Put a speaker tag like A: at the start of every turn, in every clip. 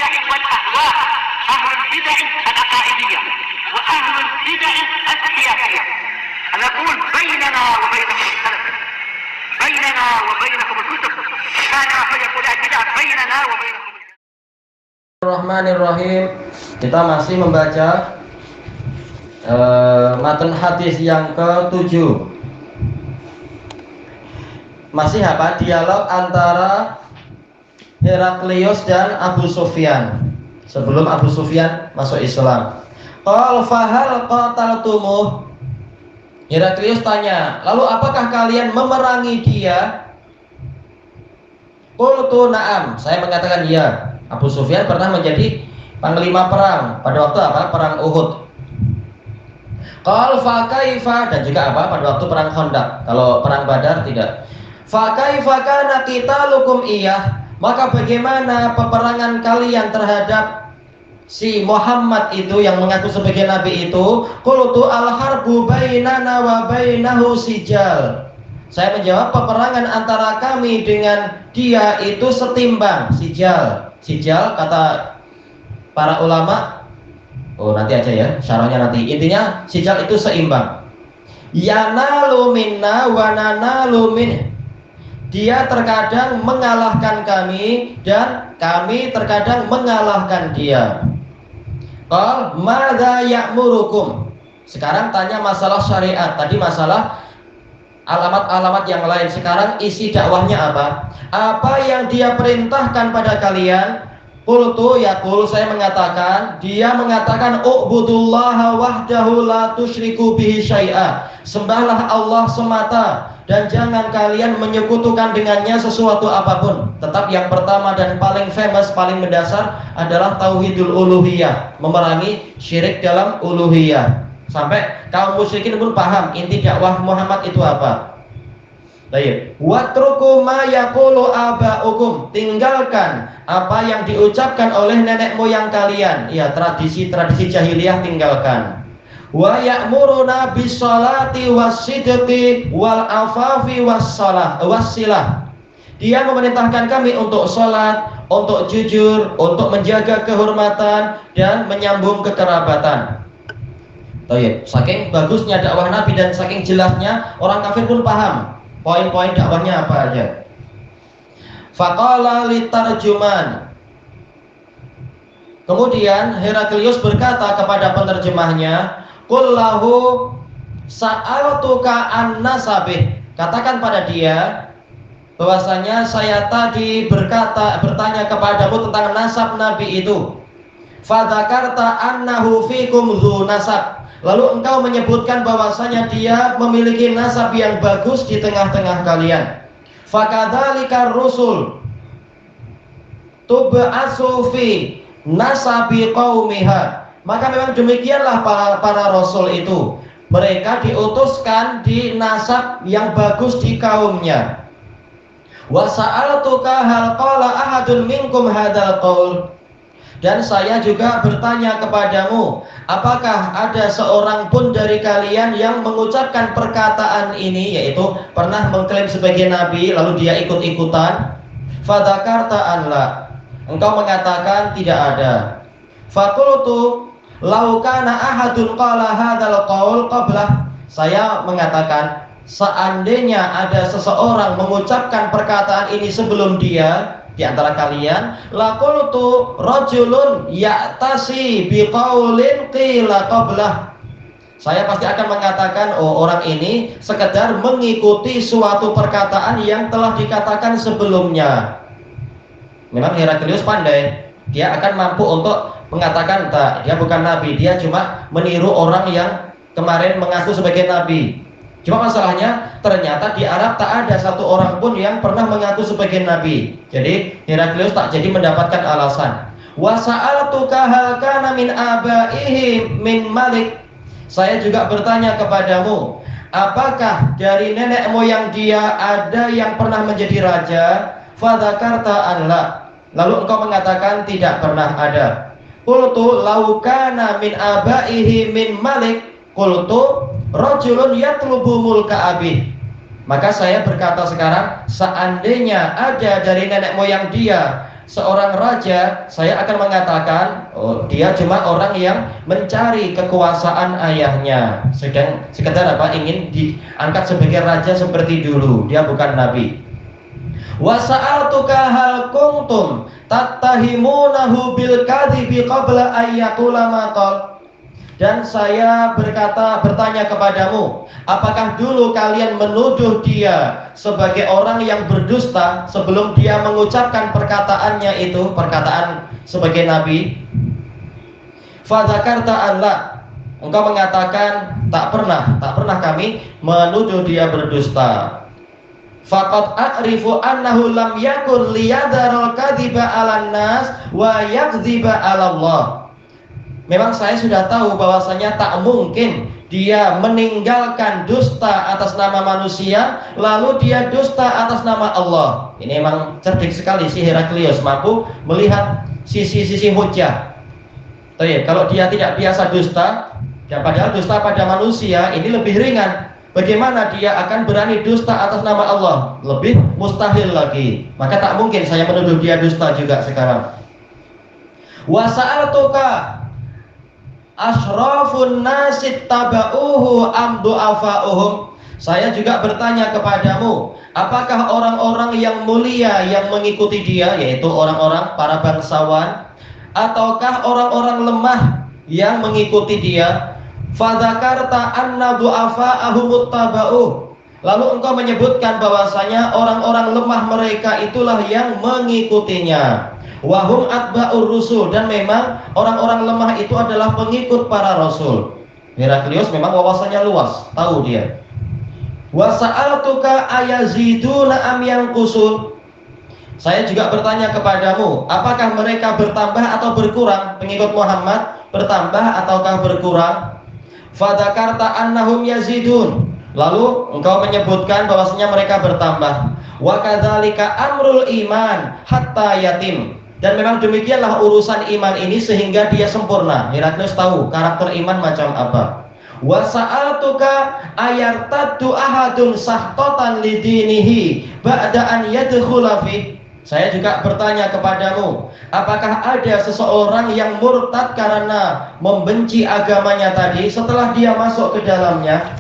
A: البدع والأهواء، أهل البدع العقائدية وأهل البدع السياسية. نقول بيننا وبينكم السلف، بيننا وبينكم الكتب، كان فيقول البدع بيننا وبينكم.
B: Bismillahirrahmanirrahim. Kita masih membaca matan hadis yang ke-7. Masih apa? Dialog antara Heraklius dan Abu Sufyan sebelum Abu Sufyan masuk Islam. Qal fahal qataltumuh. Heraklius tanya, lalu apakah kalian memerangi dia? Qultu na'am. Saya mengatakan iya. Abu Sufyan pernah menjadi panglima perang pada waktu apa? Perang Uhud. Qal fa kaifa, dan juga apa? Pada waktu perang Khandaq. Kalau perang Badar tidak. Fa kaifa kana qitalukum iyah? Maka bagaimana peperangan kalian terhadap si Muhammad itu yang mengaku sebagai nabi itu? Qultu al harbu bainana wa bainahu sijal. Saya menjawab, peperangan antara kami dengan dia itu setimbang. Sijal kata para ulama, nanti aja ya, syarahnya nanti. Intinya sijal itu seimbang. Yanalu minna wa nanalu min. Dia terkadang mengalahkan kami dan kami terkadang mengalahkan dia. Qal madza ya'murukum. Sekarang tanya masalah syariat. Tadi masalah alamat-alamat yang lain. Sekarang isi dakwahnya apa? Apa yang dia perintahkan pada kalian? Qultu yaqul, saya mengatakan, dia mengatakan u'budullaha wahdahu la tusyriku bihi syai'a. Sembahlah Allah semata dan jangan kalian menyekutukan dengannya sesuatu apapun. Tetap yang pertama dan paling famous, paling mendasar adalah tauhidul uluhiyah, memerangi syirik dalam uluhiyah. Sampai kaum musyrikin pun paham inti dakwah Muhammad itu apa. Baik, watruku ma yaqulu aba'ukum, tinggalkan apa yang diucapkan oleh nenek moyang kalian. Ya, tradisi-tradisi jahiliyah tinggalkan. Wa ya'muruna bis-shalati was-sidqi wal afafi was-silah. Dia memerintahkan kami untuk salat, untuk jujur, untuk menjaga kehormatan dan menyambung kekerabatan. Baik, saking bagusnya dakwah Nabi dan saking jelasnya, orang kafir pun paham poin-poin dakwahnya apa aja. Faqala litarjuman. Kemudian Heraklius berkata kepada penerjemahnya, qul lahu sa'altuka an nasabih. Katakan pada dia bahwasanya saya tadi bertanya kepadamu tentang nasab Nabi itu. Fadzakarta annahu fikum dzu nasab. Lalu engkau menyebutkan bahwasanya dia memiliki nasab yang bagus di tengah-tengah kalian. Fakadzalika rusul tub'atsu fi nasabi qaumiha. Maka memang demikianlah para rasul itu. Mereka diutuskan di nasab yang bagus di kaumnya. Wa sa'altuka hal qala ahadun minkum hadzal qaul. Dan saya juga bertanya kepadamu, apakah ada seorang pun dari kalian yang mengucapkan perkataan ini, yaitu pernah mengklaim sebagai nabi lalu dia ikut-ikutan? Fadzakarta an la. Engkau mengatakan tidak ada. Faqultu law kana ahadun qala hadzal qaul qablah. Saya mengatakan, seandainya ada seseorang mengucapkan perkataan ini sebelum dia di antara kalian, laqultu rajulun ya'tasi biqaulin qila qablah. Saya pasti akan mengatakan, orang ini sekedar mengikuti suatu perkataan yang telah dikatakan sebelumnya. Memang Heraklius pandai, dia akan mampu untuk mengatakan dia bukan nabi, dia cuma meniru orang yang kemarin mengaku sebagai nabi. Cuma masalahnya ternyata di Arab tak ada satu orang pun yang pernah mengaku sebagai nabi. Jadi Heraklius tak jadi mendapatkan alasan. Wa sa'altuka hal kana min abaihi min malik. Saya juga bertanya kepadamu, apakah dari nenek moyang dia ada yang pernah menjadi raja? Fadzakarta an la. Lalu engkau mengatakan tidak pernah ada. Qultu law kana min abaihi min malik. Qultu rajulun yatlubu mulka abi. Maka saya berkata sekarang, seandainya ada dari nenek moyang dia seorang raja, saya akan mengatakan, oh, dia cuma orang yang mencari kekuasaan ayahnya, sedang sekedar apa, ingin diangkat sebagai raja seperti dulu, dia bukan nabi. Wa sa'altuka hal kuntum tattahimunahu bil kadhibi qabla ayyaqula ma qala. Dan saya bertanya kepadamu, apakah dulu kalian menuduh dia sebagai orang yang berdusta sebelum dia mengucapkan perkataannya itu, perkataan sebagai nabi? Fadzakarta Allah, engkau mengatakan tak pernah kami menuduh dia berdusta. Faqad a'rifu annahu lam yakun liyadharul kadhiba 'alan nas wa yakdziba 'ala Allah. Memang saya sudah tahu bahwasanya tak mungkin dia meninggalkan dusta atas nama manusia lalu dia dusta atas nama Allah. Ini memang cerdik sekali si Heraklius, mampu melihat sisi-sisi hujah. Kalau dia tidak biasa dusta, dan padahal dusta pada manusia ini lebih ringan, bagaimana dia akan berani dusta atas nama Allah? Lebih mustahil lagi. Maka tak mungkin saya menuduh dia dusta juga sekarang. Wa sa'altuka asyrafun nasit taba'uhu am du'afa'uhum. Saya juga bertanya kepadamu, apakah orang-orang yang mulia yang mengikuti dia, yaitu orang-orang para bangsawan, ataukah orang-orang lemah yang mengikuti dia? Fadzakarta anna du'afa'ahum taba'uh. Lalu engkau menyebutkan bahwasanya orang-orang lemah mereka itulah yang mengikutinya. Wahum atba'ur rusul, dan memang orang-orang lemah itu adalah pengikut para rasul. Heraklius memang wawasannya luas, tahu dia. Wa sa'altuka ayaziduna am yanqusun. Saya juga bertanya kepadamu, apakah mereka bertambah atau berkurang? Pengikut Muhammad bertambah ataukah berkurang? Fadzakarta annahum yazidun. Lalu engkau menyebutkan bahwasanya mereka bertambah. Wa kadzalika amrul iman hatta yatim. Dan memang demikianlah urusan iman ini sehingga dia sempurna. Heraklius tahu karakter iman macam apa. Wa sa'altuka ayartaddu ahadun sahtotan lidinihi ba'da an yadkhula fi. Saya juga bertanya kepadamu, apakah ada seseorang yang murtad karena membenci agamanya tadi setelah dia masuk ke dalamnya?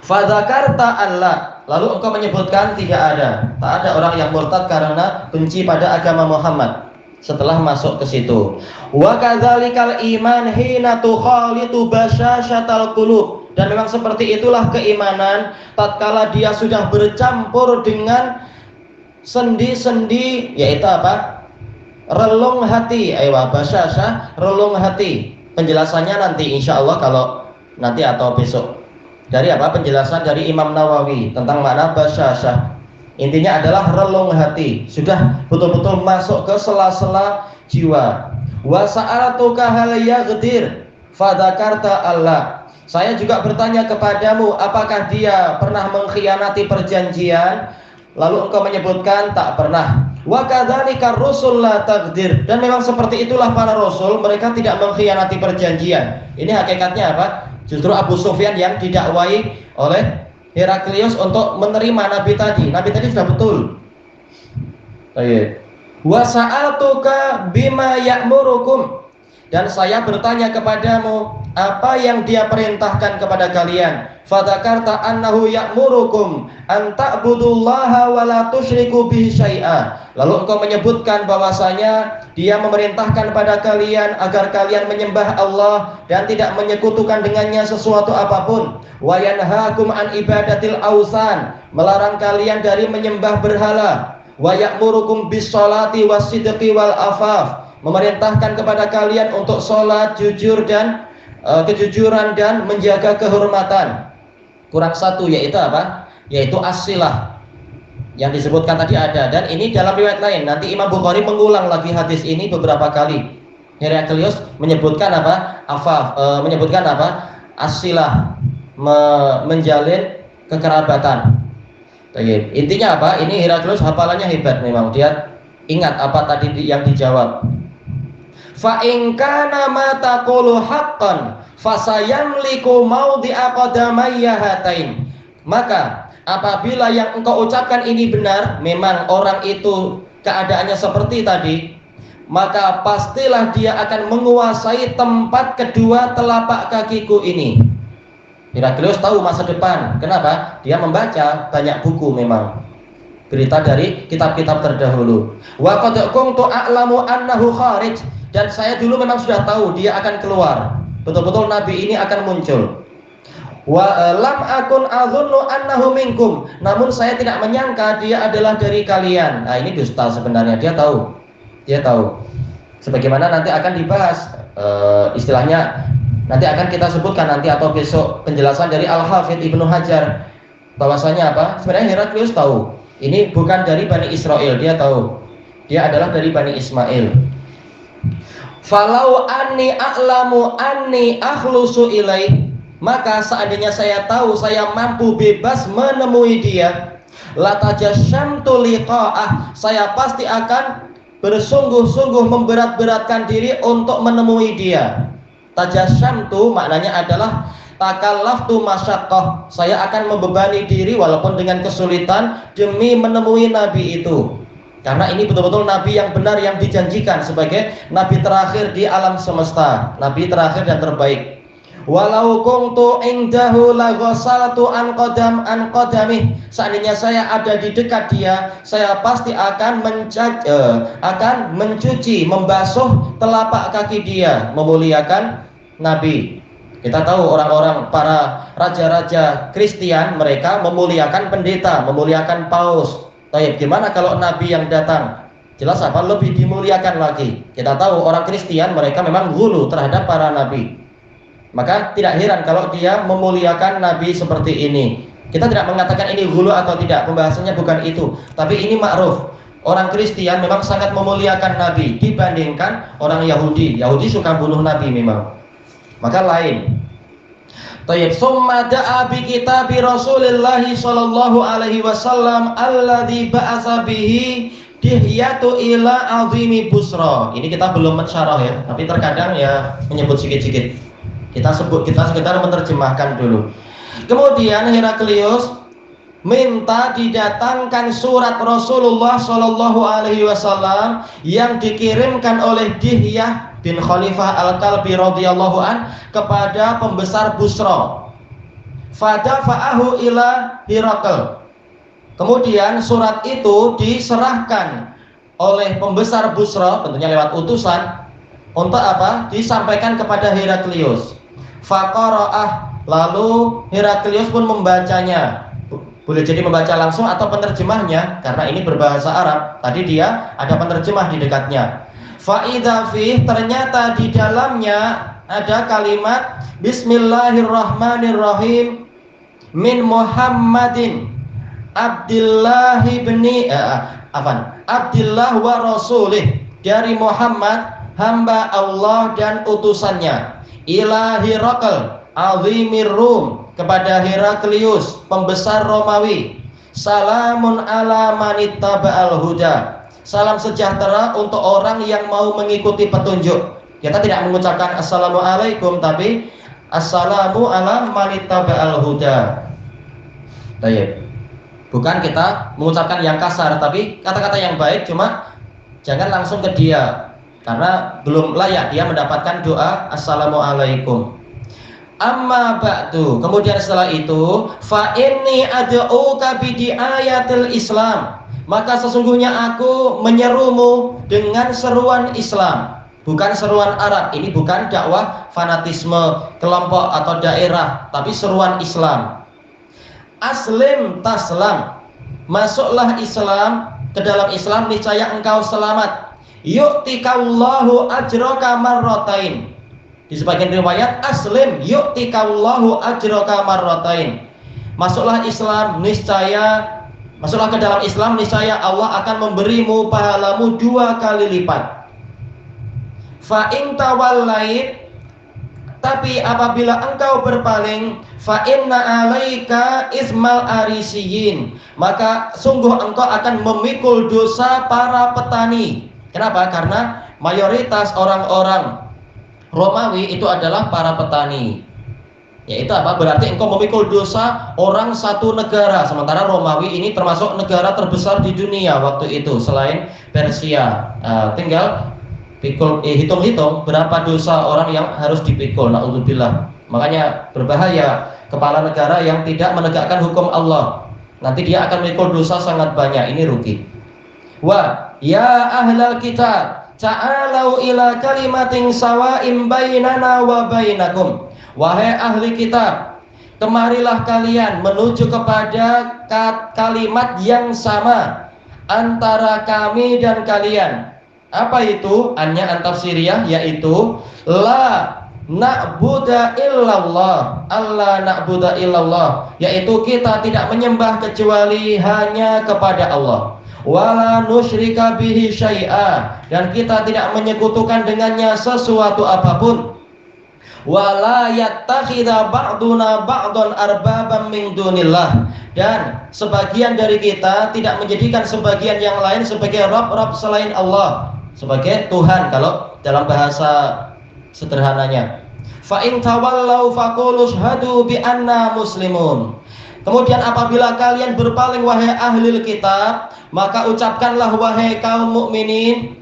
B: Fadzakarta Allah. Lalu engkau menyebutkan tidak ada. Tak ada orang yang murtad karena benci pada agama Muhammad setelah masuk ke situ. Wa kadzalikal iman hina tukhalitu basyashatal qulub. Dan memang seperti itulah keimanan tatkala dia sudah bercampur dengan sendi-sendi, yaitu apa? Relung hati. Aywa basyashah, relung hati. Penjelasannya nanti insyaallah kalau nanti atau besok. Dari apa? Penjelasan dari Imam Nawawi tentang makna basyashah. Intinya adalah relung hati, sudah betul-betul masuk ke sela-sela jiwa. Wa sa'altuka hal yaghdir fadzakarta Allah. Saya juga bertanya kepadamu, apakah dia pernah mengkhianati perjanjian? Lalu engkau menyebutkan tak pernah. Wa kadzalika rusul la taghdir. Dan memang seperti itulah para rasul, mereka tidak mengkhianati perjanjian. Ini hakikatnya apa? Justru Abu Sufyan yang didakwai oleh Heraklius untuk menerima Nabi tadi. Nabi tadi sudah betul. Wa sa'altuka bima ya'murukum. Dan saya bertanya kepadamu, apa yang dia perintahkan kepada kalian? Fadzakarta annahu ya'murukum an ta'budullaha wa la tusyriku bihi syai'a. Lalu engkau menyebutkan bahwasanya dia memerintahkan pada kalian agar kalian menyembah Allah dan tidak menyekutukan dengannya sesuatu apapun. Wa yanhaakum an ibadatil ausan, melarang kalian dari menyembah berhala. Wa ya'murukum bis sholati was sidqi wal afaf, memerintahkan kepada kalian untuk sholat, jujur dan kejujuran dan menjaga kehormatan. Kurang satu, yaitu apa? Yaitu as-silah yang disebutkan tadi ada. Dan ini dalam riwayat lain, nanti Imam Bukhari mengulang lagi hadis ini beberapa kali. Heraklius menyebutkan apa? Menyebutkan apa? As-silah, menjalin kekerabatan. Intinya apa? Ini Heraklius hafalannya hebat memang. Dia ingat apa tadi yang dijawab. Fa in kana ma taqulu haqqan fasayamliku mawdi'a qadamayya hatain. Maka apabila yang engkau ucapkan ini benar, memang orang itu keadaannya seperti tadi, maka pastilah dia akan menguasai tempat kedua telapak kakiku ini. Heraklius tahu masa depan. Kenapa? Dia membaca banyak buku memang. Berita dari kitab-kitab terdahulu. Wa qad kuntu a'lamu annahu kharij, dan saya dulu memang sudah tahu dia akan keluar. Betul-betul nabi ini akan muncul. Wa lam akun adzunnu annahu minkum, namun saya tidak menyangka dia adalah dari kalian. Nah, ini dusta sebenarnya. Dia tahu. Sebagaimana nanti akan dibahas, istilahnya nanti akan kita sebutkan nanti atau besok penjelasan dari Al-Hafidz Ibnu Hajar bahwasanya apa? Sebenarnya Heraklius tahu ini bukan dari Bani Israel, dia tahu dia adalah dari Bani Ismail. Falau anni a'lamu anni akhlusu ilaih, maka seandainya saya tahu saya mampu bebas menemui dia, latajassamtu liqa'ah, saya pasti akan bersungguh-sungguh memberat-beratkan diri untuk menemui dia. Tajassamtu maknanya adalah takallaftu masyaqqah, saya akan membebani diri walaupun dengan kesulitan demi menemui nabi itu. Karena ini betul-betul nabi yang benar yang dijanjikan sebagai nabi terakhir di alam semesta, nabi terakhir dan terbaik. Walau kuntu indahu laghasaltu an qadamih, seandainya saya ada di dekat dia, saya pasti akan mencuci, membasuh telapak kaki dia, memuliakan nabi. Kita tahu orang-orang para raja-raja Kristen mereka memuliakan pendeta, memuliakan paus. Tapi gimana kalau nabi yang datang? Jelas apa? Lebih dimuliakan lagi. Kita tahu orang Kristen mereka memang ghulu terhadap para nabi. Maka tidak heran kalau dia memuliakan nabi seperti ini. Kita tidak mengatakan ini ghulu atau tidak, pembahasannya bukan itu. Tapi ini ma'ruf. Orang Kristen memang sangat memuliakan nabi dibandingkan orang Yahudi. Yahudi suka bunuh nabi memang. Maka lain. Tayyib, summa da'a bi kitabi Rasulillah sallallahu alaihi wasallam alladzi ba'atsa bihi dihyatu ila azimi Busra. Ini kita belum mensyarah ya, tapi terkadang ya menyebut sedikit-sedikit. Kita sekedar menerjemahkan dulu. Kemudian Heraklius minta didatangkan surat Rasulullah Shallallahu Alaihi Wasallam yang dikirimkan oleh Dihyah bin Khalifah Al-Kalbi radhiyallahu an kepada pembesar Busra. Fadafa'ahu ila Herakl. Kemudian surat itu diserahkan oleh pembesar Busra, tentunya lewat utusan, untuk apa? Disampaikan kepada Heraklius. Faqara'ah, lalu Heraklius pun membacanya. Boleh jadi membaca langsung atau penerjemahnya, karena ini berbahasa Arab. Tadi dia ada penerjemah di dekatnya. Fa'idha fih, ternyata di dalamnya ada kalimat Bismillahirrahmanirrahim min Muhammadin Abdillah wa Rasulih, dari Muhammad hamba Allah dan utusannya, ila Herakl azimir Rum, kepada Heraklius pembesar Romawi, salamun ala manittaba'al huda, salam sejahtera untuk orang yang mau mengikuti petunjuk. Kita tidak mengucapkan assalamualaikum, tapi assalamu ala manittaba'al huda. Baik. Bukan kita mengucapkan yang kasar, tapi kata-kata yang baik, cuma jangan langsung ke dia, karena belum layak dia mendapatkan doa assalamualaikum. Amma ba'du, kemudian setelah itu, fa inni ad'uka bi ayatil Islam, maka sesungguhnya aku menyerumu dengan seruan Islam, bukan seruan Arab. Ini bukan dakwah fanatisme kelompok atau daerah, tapi seruan Islam. Aslim taslam, masuklah Islam, ke dalam Islam niscaya engkau selamat. Yu'tikallahu ajraka marratain. Di sebagian riwayat aslim yu'tikallahu ajraka marratain. Masuklah Islam niscaya, masuklah ke dalam Islam niscaya Allah akan memberimu pahalamu 2 kali lipat. Fa in tawallait, tapi apabila engkau berpaling, fa inna alaika ismal arisiyin, maka sungguh engkau akan memikul dosa para petani. Kenapa? Karena mayoritas orang-orang Romawi itu adalah para petani. Yaitu apa? Berarti engkau memikul dosa orang satu negara. Sementara Romawi ini termasuk negara terbesar di dunia waktu itu, selain Persia. Tinggal hitung-hitung berapa dosa orang yang harus dipikul. Naudzubillah. Makanya berbahaya kepala negara yang tidak menegakkan hukum Allah. Nanti dia akan memikul dosa sangat banyak. Ini rugi. Wa ya ahlal kitab ta'alau ila kalimatin sawa'im bainana wa bainakum. Wahai ahli kitab, kemarilah kalian menuju kepada kalimat yang sama antara kami dan kalian. Apa itu? An-nya an-tafsiriyah, yaitu la na'budu illallah, Allah na'budu illallah, yaitu kita tidak menyembah kecuali hanya kepada Allah. Wala nusyrika bihi syai'a, dan kita tidak menyekutukan dengannya sesuatu apapun. Wala yattakhidha ba'duna ba'dan arbaban min dunillah, dan sebagian dari kita tidak menjadikan sebagian yang lain sebagai rabb selain Allah, sebagai Tuhan kalau dalam bahasa sederhananya. Fa in tawallau faqulu syhadu bi anna muslimun. Kemudian apabila kalian berpaling wahai ahli kitab, maka ucapkanlah wahai kaum mukminin,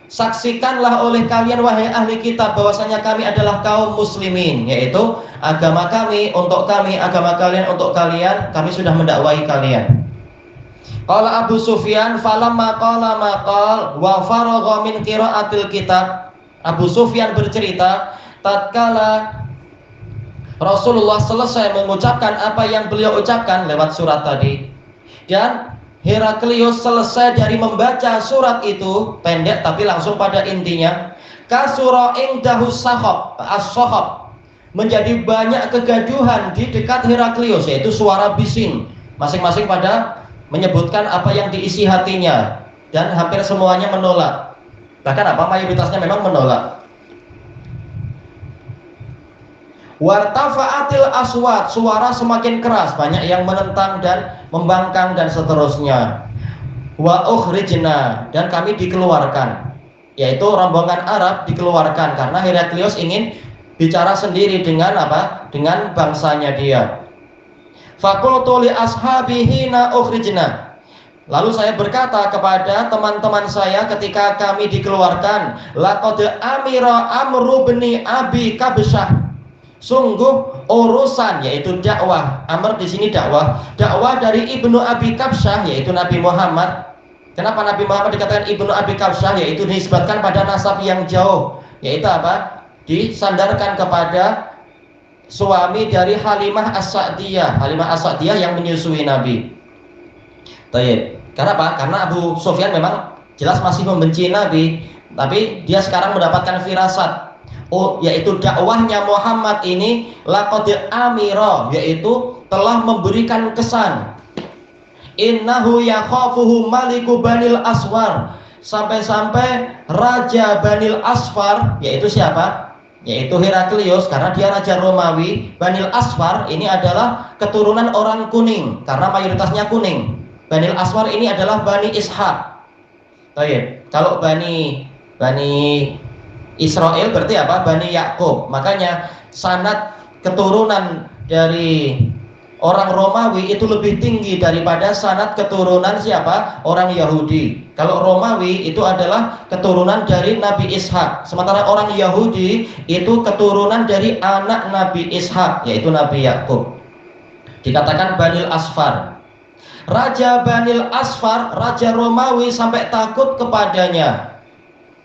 B: saksikanlah oleh kalian wahai ahli kitab bahwasanya kami adalah kaum muslimin, yaitu agama kami untuk kami, agama kalian untuk kalian, kami sudah mendakwahi kalian. Qala Abu Sufyan falamma qala maqal wa faragha min qiraatil kitab. Abu Sufyan bercerita tatkala Rasulullah selesai mengucapkan apa yang beliau ucapkan lewat surat tadi, dan Heraklius selesai dari membaca surat itu, pendek tapi langsung pada intinya, kasura indahu sahab as-sahab, menjadi banyak kegaduhan di dekat Heraklius, yaitu suara bising, masing-masing pada menyebutkan apa yang diisi hatinya, dan hampir semuanya menolak. Bahkan mayoritasnya memang menolak. Wartafa'atil aswat, suara semakin keras, banyak yang menentang dan membangkang dan seterusnya. Wa ukhrijna, dan kami dikeluarkan, yaitu rombongan Arab dikeluarkan karena Heraklius ingin bicara sendiri dengan apa? Dengan bangsanya dia. Faqultu li ashabihi na ukhrijna. Lalu saya berkata kepada teman-teman saya ketika kami dikeluarkan, laqad amira Amru bin Abi Kabsyah. Sungguh urusan, yaitu dakwah. Amr di sini dakwah dari Ibnu Abi Kabsyah, yaitu Nabi Muhammad. Kenapa Nabi Muhammad dikatakan Ibnu Abi Kabsyah? Yaitu disebutkan pada nasab yang jauh, yaitu apa? Disandarkan kepada suami dari Halimah As-Sa'diyah. Halimah As-Sa'diyah yang menyusui Nabi. Baik. Karena apa? Karena Abu Sufyan memang jelas masih membenci Nabi, tapi dia sekarang mendapatkan firasat, yaitu dakwahnya Muhammad ini laqad amira, yaitu telah memberikan kesan. Innahu yakhafuhu maliku Banil Asfar, sampai-sampai raja Banil Asfar, yaitu siapa? Yaitu Heraklius, karena dia raja Romawi. Banil Asfar ini adalah keturunan orang kuning, karena mayoritasnya kuning. Banil Asfar ini adalah Bani Ishaq. Baik. Kalau Bani Israel berarti apa? Bani Yakub. Makanya sanad keturunan dari orang Romawi itu lebih tinggi daripada sanad keturunan siapa? Orang Yahudi. Kalau Romawi itu adalah keturunan dari Nabi Ishak, sementara orang Yahudi itu keturunan dari anak Nabi Ishak, yaitu Nabi Yakub. Dikatakan Banil Asfar. Raja Banil Asfar, raja Romawi sampai takut kepadanya.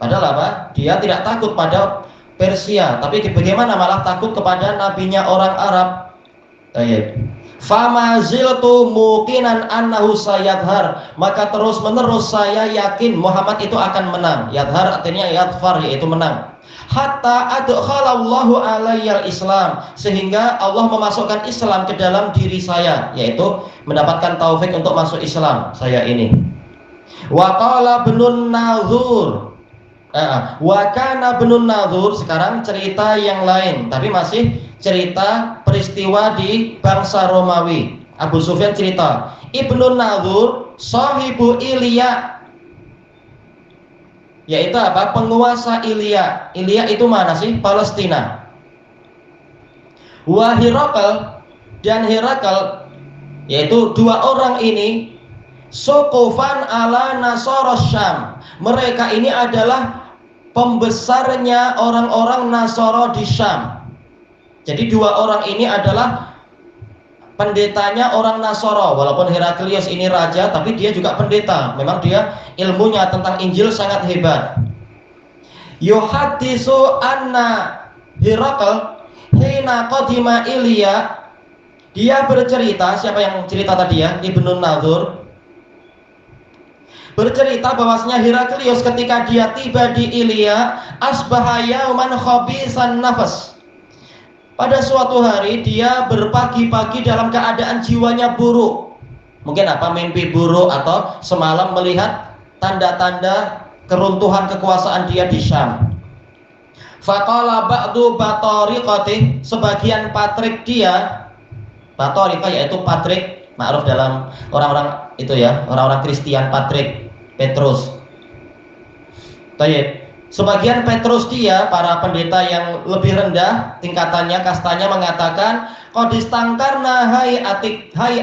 B: Padahal apa? Dia tidak takut pada Persia, tapi bagaimana malah takut kepada nabinya orang Arab. Baik. Fama ziltu muqinan annahu sayadhar, maka terus menerus saya yakin Muhammad itu akan menang. Yadhar artinya yadfar, yaitu menang. Hatta adkhalallahu alayyal Islam, sehingga Allah memasukkan Islam ke dalam diri saya, yaitu mendapatkan taufik untuk masuk Islam saya ini. Wa qala ibnun Nadhur, wa kana ibnun Nadhur, sekarang cerita yang lain, tapi masih cerita peristiwa di bangsa Romawi. Abu Sufyan cerita, Ibnu Nadhur sahibu Ilya, yaitu apa? Penguasa Ilya. Ilya itu mana sih? Palestina. Wa Hirakal, dan Herakal, yaitu dua orang ini sukufan ala Nasara Syam, mereka ini adalah pembesarnya orang-orang Nasara di Syam. Jadi dua orang ini adalah pendetanya orang Nasara. Walaupun Heraklius ini raja, tapi dia juga pendeta. Memang dia ilmunya tentang Injil sangat hebat. Yuhaddisu anna Herakl hina qadima Ilya. Dia bercerita, siapa yang cerita tadi ya? Ibnu Nadhur bercerita bahwasanya Heraklius ketika dia tiba di Ilya, asbaha yauman khabisan nafas. Pada suatu hari dia berpagi-pagi dalam keadaan jiwanya buruk. Mungkin apa? Mimpi buruk atau semalam melihat tanda-tanda keruntuhan kekuasaan dia di Syam. Faqala ba'du batariqati, sebagian patrik dia, Batariqa yaitu patrik, ma'ruf dalam orang-orang itu ya, orang-orang Kristen, patrik, Petrus. Baik. Sebagian Petrus dia, para pendeta yang lebih rendah tingkatannya, kastanya mengatakan, qadistangkarna hai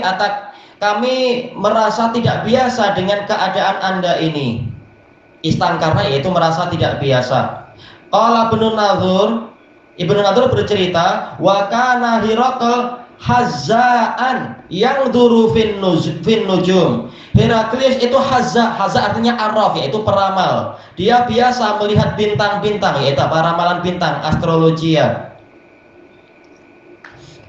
B: atak, kami merasa tidak biasa dengan keadaan Anda ini. Istangkarna yaitu merasa tidak biasa. Qala Ibnu Nadhur bercerita, wa kana Herakl hazzaan yang duru fin nujum. Heraklius itu hazza artinya arraf, yaitu peramal. Dia biasa melihat bintang-bintang, yaitu apa? Ramalan bintang, astrologia.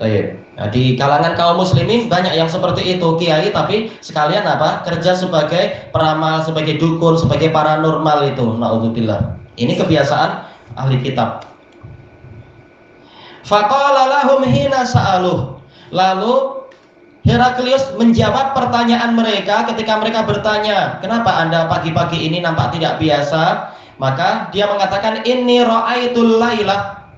B: Nah, di kalangan kaum muslimin banyak yang seperti itu, kiai tapi sekalian apa? Kerja sebagai peramal, sebagai dukun, sebagai paranormal itu. Naudzubillah. Ini kebiasaan ahli kitab. Faqala lahum hina sa'aluh. Lalu Heraklius menjawab pertanyaan mereka ketika mereka bertanya, kenapa Anda pagi-pagi ini nampak tidak biasa? Maka dia mengatakan, inni ra'aitul lailah,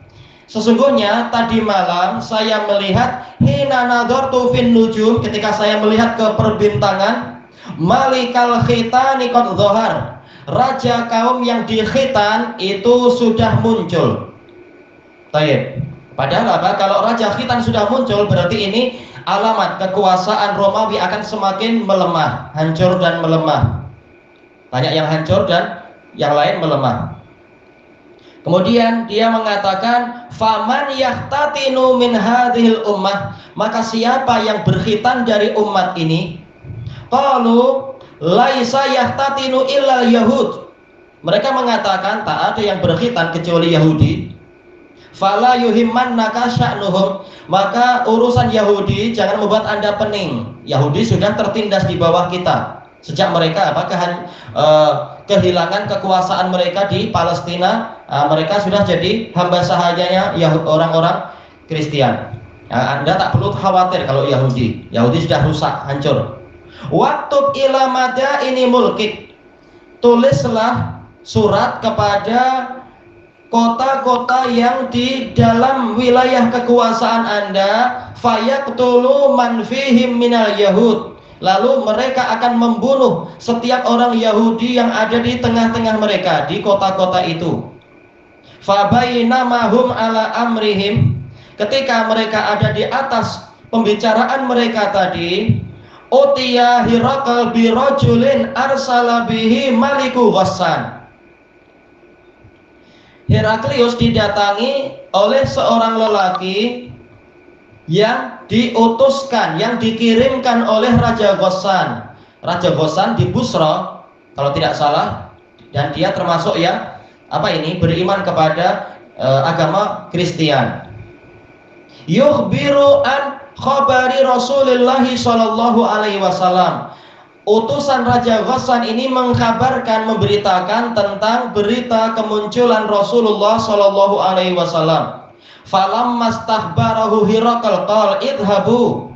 B: sesungguhnya tadi malam saya melihat hina nadhartu fin nujum, ketika saya melihat ke perbintangan, malikal khitani qad dhahar, raja kaum yang di Khitan itu sudah muncul. Baik. Padahal apa? Kalau Raja Khitan sudah muncul, berarti ini alamat kekuasaan Romawi akan semakin melemah, hancur dan melemah. Banyak yang hancur dan yang lain melemah. Kemudian dia mengatakan, faman yahtatinu min hadhil ummah, maka siapa yang berkhitan dari umat ini? Qalu laisa yahtatinu illal yahud. Mereka mengatakan tak ada yang berkhitan kecuali Yahudi. Fala yuhimmannaka sya'nuhum, maka urusan Yahudi jangan membuat Anda pening. Yahudi sudah tertindas di bawah kita sejak mereka kehilangan kekuasaan mereka di Palestina. Mereka sudah jadi hamba sahajanya orang-orang Kristen. Anda tak perlu khawatir kalau Yahudi sudah rusak, hancur. Waktub ila madaini mulkik, tulislah surat kepada kota-kota yang di dalam wilayah kekuasaan Anda, fayaqtulu man fihim minal yahud, lalu mereka akan membunuh setiap orang Yahudi yang ada di tengah-tengah mereka di kota-kota itu. Fabainamahum ala amrihim, ketika mereka ada di atas pembicaraan mereka tadi, utiya Herakl bi rajulin arsala bihi maliku Ghassan, Heraklius didatangi oleh seorang lelaki yang diutuskan, yang dikirimkan oleh Raja Ghassan. Raja Ghassan di Busra kalau tidak salah, dan dia termasuk yang beriman kepada agama Kristen. Yukhbiru an khabari Rasulullah sallallahu alaihi wasallam. Utusan Raja Ghassan ini mengkabarkan, memberitakan tentang berita kemunculan Rasulullah sallallahu alaihi wasallam. Falamma stahbarahu Herakl qala idhabu.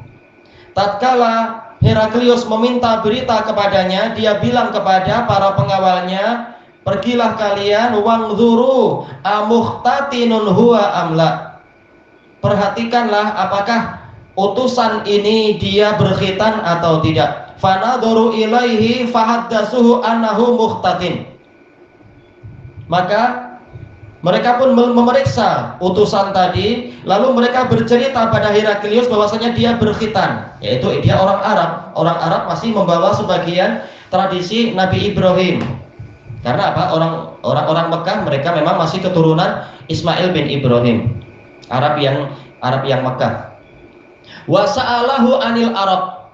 B: Tatkala Heraklius meminta berita kepadanya, dia bilang kepada para pengawalnya, pergilah kalian wanzuru amukhtatinun huwa amla. Perhatikanlah apakah utusan ini dia berkhitan atau tidak. Fanadhuru ilaihi fahaddasuhu annahu mukhtatin. Maka mereka pun memeriksa utusan tadi, lalu mereka bercerita pada Heraklius bahwasanya dia berkhitan, yaitu dia orang Arab. Orang Arab masih membawa sebagian tradisi Nabi Ibrahim. Karena apa? Orang-orang Mekah mereka memang masih keturunan Ismail bin Ibrahim, Arab yang Mekah. Wa sa'alahu anil Arab.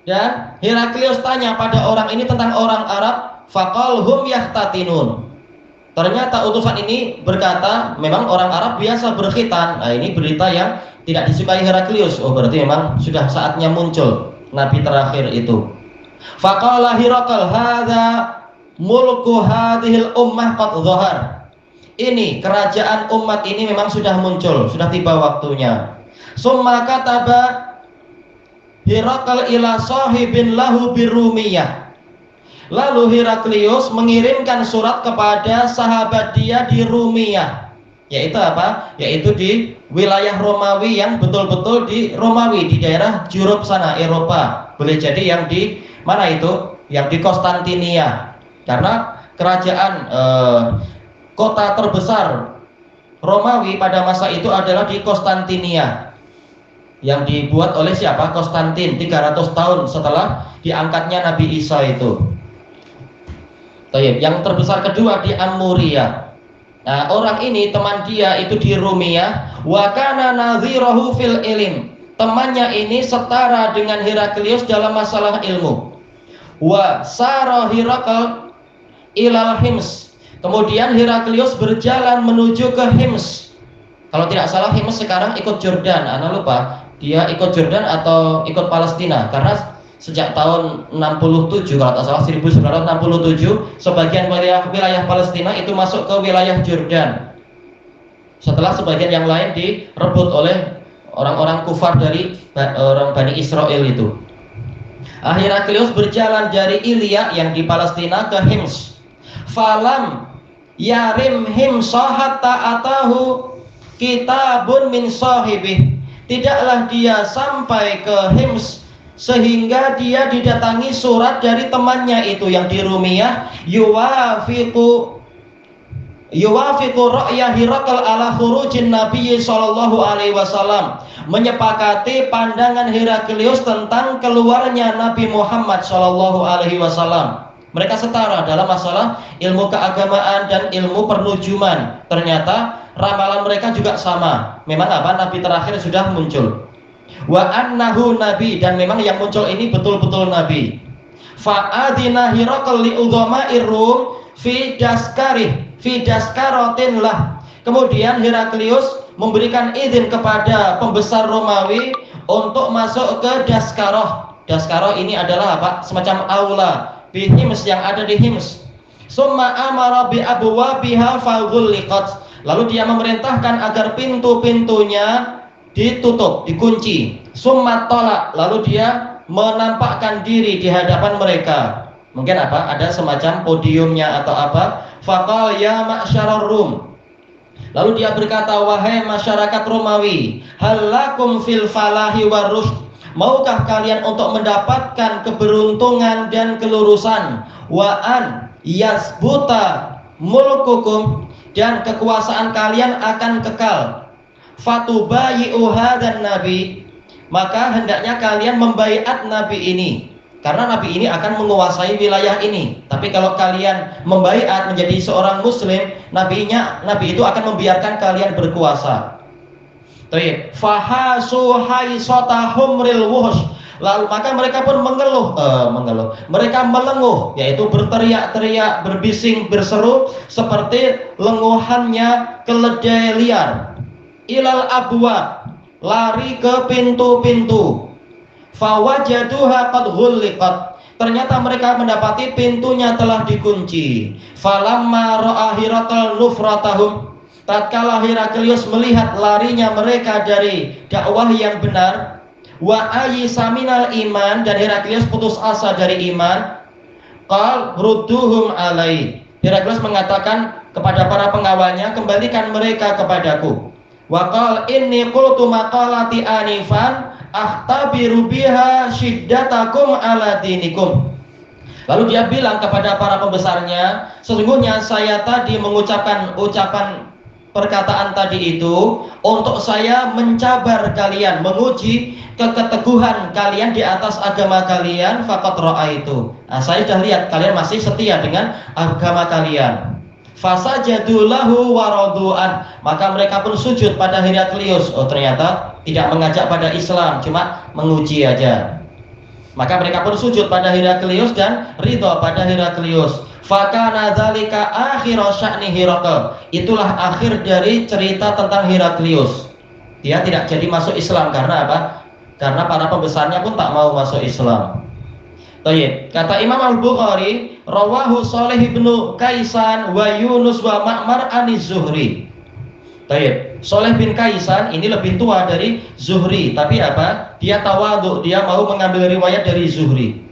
B: Dan Heraklius tanya pada orang ini tentang orang Arab, faqal hum yahtatinun. Ternyata utusan ini berkata, memang orang Arab biasa berkhitan. Nah, ini berita yang tidak disukai Heraklius. Oh, berarti memang sudah saatnya muncul nabi terakhir itu. Faqala Hirakal hadza mulku hadhil ummah qad dhahar. Ini kerajaan umat ini memang sudah muncul, sudah tiba waktunya. Summa kataba Hirakal ila sahibin lahu birumiyah. Lalu Heraklius mengirimkan surat kepada sahabat dia di Rumiyah. Yaitu apa? Yaitu di wilayah Romawi yang betul-betul di Romawi, di daerah Jurub sana, Eropa. Boleh jadi yang di mana itu? Yang di Konstantinia. Karena kerajaan kota terbesar Romawi pada masa itu adalah di Konstantinia. Yang dibuat oleh siapa? Konstantin 300 tahun setelah diangkatnya Nabi Isa itu. Yang terbesar kedua di Amuria. Nah, orang ini teman dia itu di Rumiyah. Wa kana nadhirahu fil ilm. Temannya ini setara dengan Heraklius dalam masalah ilmu. Wa sara Hirakal ilal Hims. Kemudian Heraklius berjalan menuju ke Hims. Kalau tidak salah Hims sekarang ikut Jordan. Ana lupa dia ikut Jordan atau ikut Palestina, karena sejak tahun 67 kalau tak salah 1967 sebagian wilayah Palestina itu masuk ke wilayah Jordan setelah sebagian yang lain direbut oleh orang-orang kufar dari orang Bani Israel itu. Heraklius berjalan dari Ilya yang di Palestina ke Hims. Falam yarim Himsa hatta atahu kitabun min sahibih. Tidaklah dia sampai ke Hims sehingga dia didatangi surat dari temannya itu yang di Rumiyah, yuwafiqu ra'ya Hirakal ala khurujin Nabi sallallahu alaihi wasallam, menyepakati pandangan Heraklius tentang keluarnya Nabi Muhammad sallallahu alaihi wasallam. Mereka setara dalam masalah ilmu keagamaan dan ilmu pernujuman. Ternyata ramalan mereka juga sama. Memang apa? Nabi terakhir sudah muncul. Wa annahu nabi, dan memang yang muncul ini betul-betul nabi. Fa'adina Hirakal li udhama'ir Rum fi daskarotin lah. Kemudian Heraklius memberikan izin kepada pembesar Romawi untuk masuk ke Daskaroh. Daskaroh ini adalah apa? Semacam aula di Hims yang ada di Hims. Summa amara bi abwabiha faghulliqat. Lalu dia memerintahkan agar pintu-pintunya ditutup, dikunci. Summa tolak, lalu dia menampakkan diri di hadapan mereka. Mungkin apa? Ada semacam podiumnya atau apa? Faqal ya ma'syarar Rum. Lalu dia berkata, wahai masyarakat Romawi, halakum fil falahi warusd. Maukah kalian untuk mendapatkan keberuntungan dan kelurusan? Wa an yasbuta mulkukum, dan kekuasaan kalian akan kekal. Fatubayi'u hadan nabi, maka hendaknya kalian membaiat nabi ini, karena nabi ini akan menguasai wilayah ini. Tapi kalau kalian membaiat menjadi seorang muslim, nabi itu akan membiarkan kalian berkuasa. Fahasu haisata humril wuhus. Lalu maka mereka pun mengeluh. Mereka melenguh, yaitu berteriak-teriak, berbising, berseru seperti lenguhannya keledai liar. Ilal abwa, lari ke pintu-pintu. Fawajaduha qad ghulliqat. Ternyata mereka mendapati pintunya telah dikunci. Falamma ra'a Hirakal nufratahum, tatkala Heraklius melihat larinya mereka dari dakwah yang benar, wa ayyisaminal iman, dan Heraklius putus asa dari iman, qal rudduhum alai. Heraklius mengatakan kepada para pengawalnya, kembalikan mereka kepadaku. Wa qal inni qultu maqalati anifan ahtabiru biha shiddatakum ala dinikum. Lalu dia bilang kepada para pembesarnya, sesungguhnya saya tadi mengucapkan ucapan perkataan tadi itu untuk saya mencabar kalian, menguji keteguhan kalian di atas agama kalian, faqad ra'aitu. Nah, saya sudah lihat kalian masih setia dengan agama kalian. Fasajadu lahu waradu'an, maka mereka pun sujud pada Heraklius. Oh, ternyata tidak mengajak pada Islam, cuma menguji aja. Maka mereka pun sujud pada Heraklius dan ridha pada Heraklius. Fakana dzalika akhir sya'ni Herakl. Itulah akhir dari cerita tentang Heraklius. Dia tidak jadi masuk Islam karena apa? Karena para pembesarnya pun tak mau masuk Islam. Baik, kata Imam Al-Bukhari, rawahu Shalih ibnu Kaisan wa Yunus wa Ma'mar an-Zuhri. Baik, Shalih bin Kaisan ini lebih tua dari Zuhri, tapi apa? Dia tawadhu, dia mau mengambil riwayat dari Zuhri.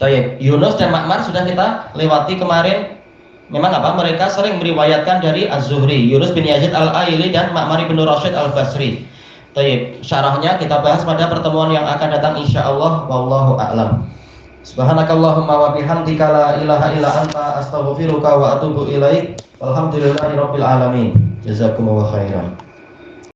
B: Baik, Yunus dan Ma'mar sudah kita lewati kemarin. Memang apa? Mereka sering meriwayatkan dari Az-Zuhri, Yunus bin Yazid Al-Aili dan Ma'mar bin Rashid Al-Basri. Baik, syarahnya kita bahas pada pertemuan yang akan datang insyaallah. Wallahu a'lam. Subhanakallahumma wa bihamdika la ilaha illa anta astaghfiruka wa atubu ilaik. Walhamdulillahirabbil alamin. Jazakumullahu khairan.